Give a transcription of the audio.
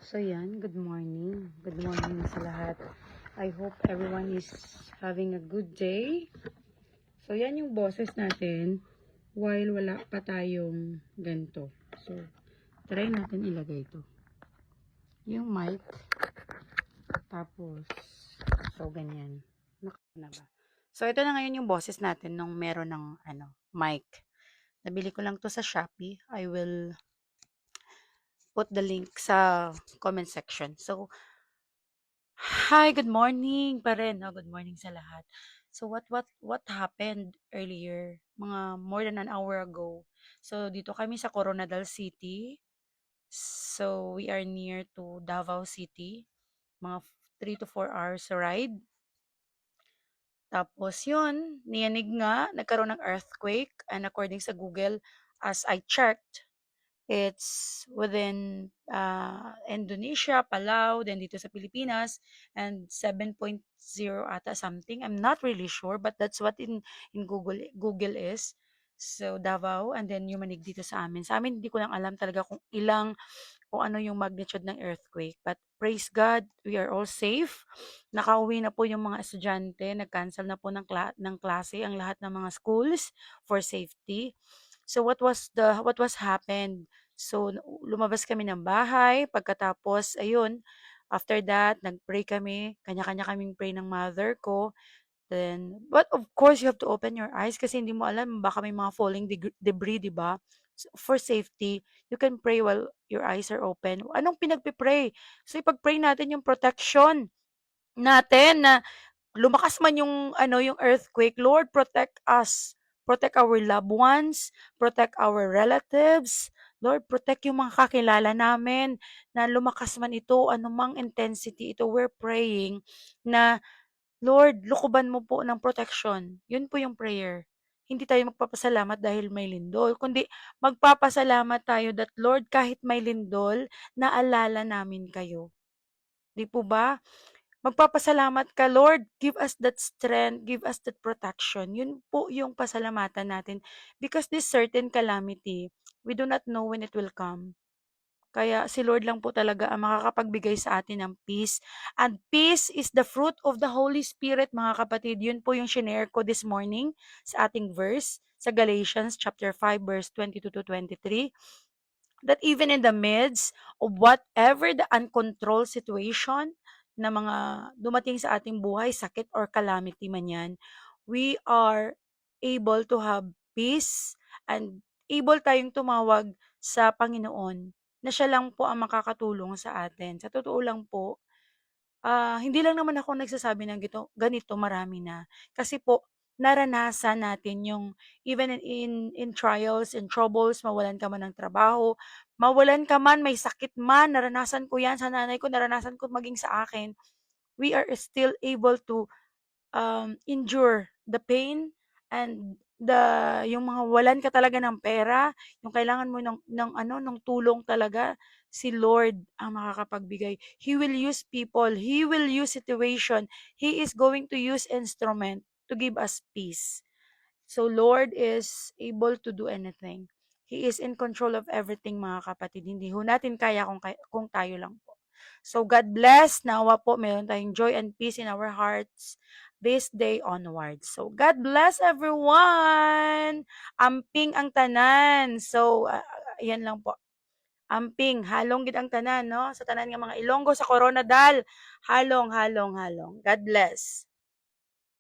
So yan, good morning. Good morning sa lahat. I hope everyone is having a good day. So yan yung boses natin while wala pa tayong ganito. So, try natin ilagay ito. Yung mic. Tapos, so ganyan. Na ba? So ito na ngayon yung boses natin nung meron ng mic. Nabili ko lang to sa Shopee. I will put the link sa comment section. So, hi, good morning pa rin. No? Good morning sa lahat. So what happened earlier? Mga more than an hour ago. So dito kami sa Coronadal City. So we are near to Davao City. Mga 3 to 4 hours ride. Tapos yun, niyanig nga, nagkaroon ng earthquake. And according sa Google, as I checked, it's within Indonesia, Palau, then dito sa Pilipinas, and 7.0 ata something. I'm not really sure, but that's what in Google is. So Davao, and then yung manig dito sa amin. Sa amin, hindi ko lang alam talaga kung ano yung magnitude ng earthquake. But praise God, we are all safe. Nakauwi na po yung mga estudyante, nag-cancel na po ng klase ang lahat ng mga schools for safety. So what was happened? So lumabas kami ng bahay, pagkatapos ayun, after that nag-pray kami, kanya-kanya kaming pray ng mother ko. Then but of course you have to open your eyes kasi hindi mo alam baka may mga falling debris, 'di ba? So, for safety, you can pray while your eyes are open. Anong pinagpe-pray? So ipag-pray natin yung protection natin na lumakas man yung yung earthquake, Lord, protect us. Protect our loved ones, protect our relatives. Lord, protect yung mga kakilala namin na lumakas man ito, anumang intensity ito. We're praying na, Lord, lukuban mo po ng protection. Yun po yung prayer. Hindi tayo magpapasalamat dahil may lindol, kundi magpapasalamat tayo that, Lord, kahit may lindol, naalala namin kayo. Di po ba? Magpapasalamat ka, Lord, give us that strength, give us that protection. Yun po yung pasalamatan natin. Because this certain calamity, we do not know when it will come. Kaya si Lord lang po talaga ang makakapagbigay sa atin ng peace. And peace is the fruit of the Holy Spirit, mga kapatid. Yun po yung shinare ko this morning sa ating verse sa Galatians chapter 5 verse 22 to 23. That even in the midst of whatever the uncontrolled situation na mga dumating sa ating buhay, sakit or calamity man yan, we are able to have peace and able tayong tumawag sa Panginoon na siya lang po ang makakatulong sa atin. Sa totoo lang po, hindi lang naman ako nagsasabi ng ganito, marami na. Kasi po, naranasan natin yung even in trials and troubles, mawalan ka man ng trabaho, mawalan ka man, may sakit man, naranasan ko yan sa nanay ko, naranasan ko maging sa akin. We are still able to endure the pain and yung mga walan ka talaga ng pera, yung kailangan mo ng tulong talaga, si Lord ang makakapagbigay. He will use people, He will use situation, He is going to use instrument to give us peace. So Lord is able to do anything. He is in control of everything, mga kapatid. Hindi ho natin kaya kung tayo lang po. So God bless. Nawa po meron tayong joy and peace in our hearts this day onwards. So God bless everyone. Amping ang tanan. So yan lang po. Amping, halong gid ang tanan, no? Sa tanan nga mga Ilonggo sa Coronadal. Halong. God bless.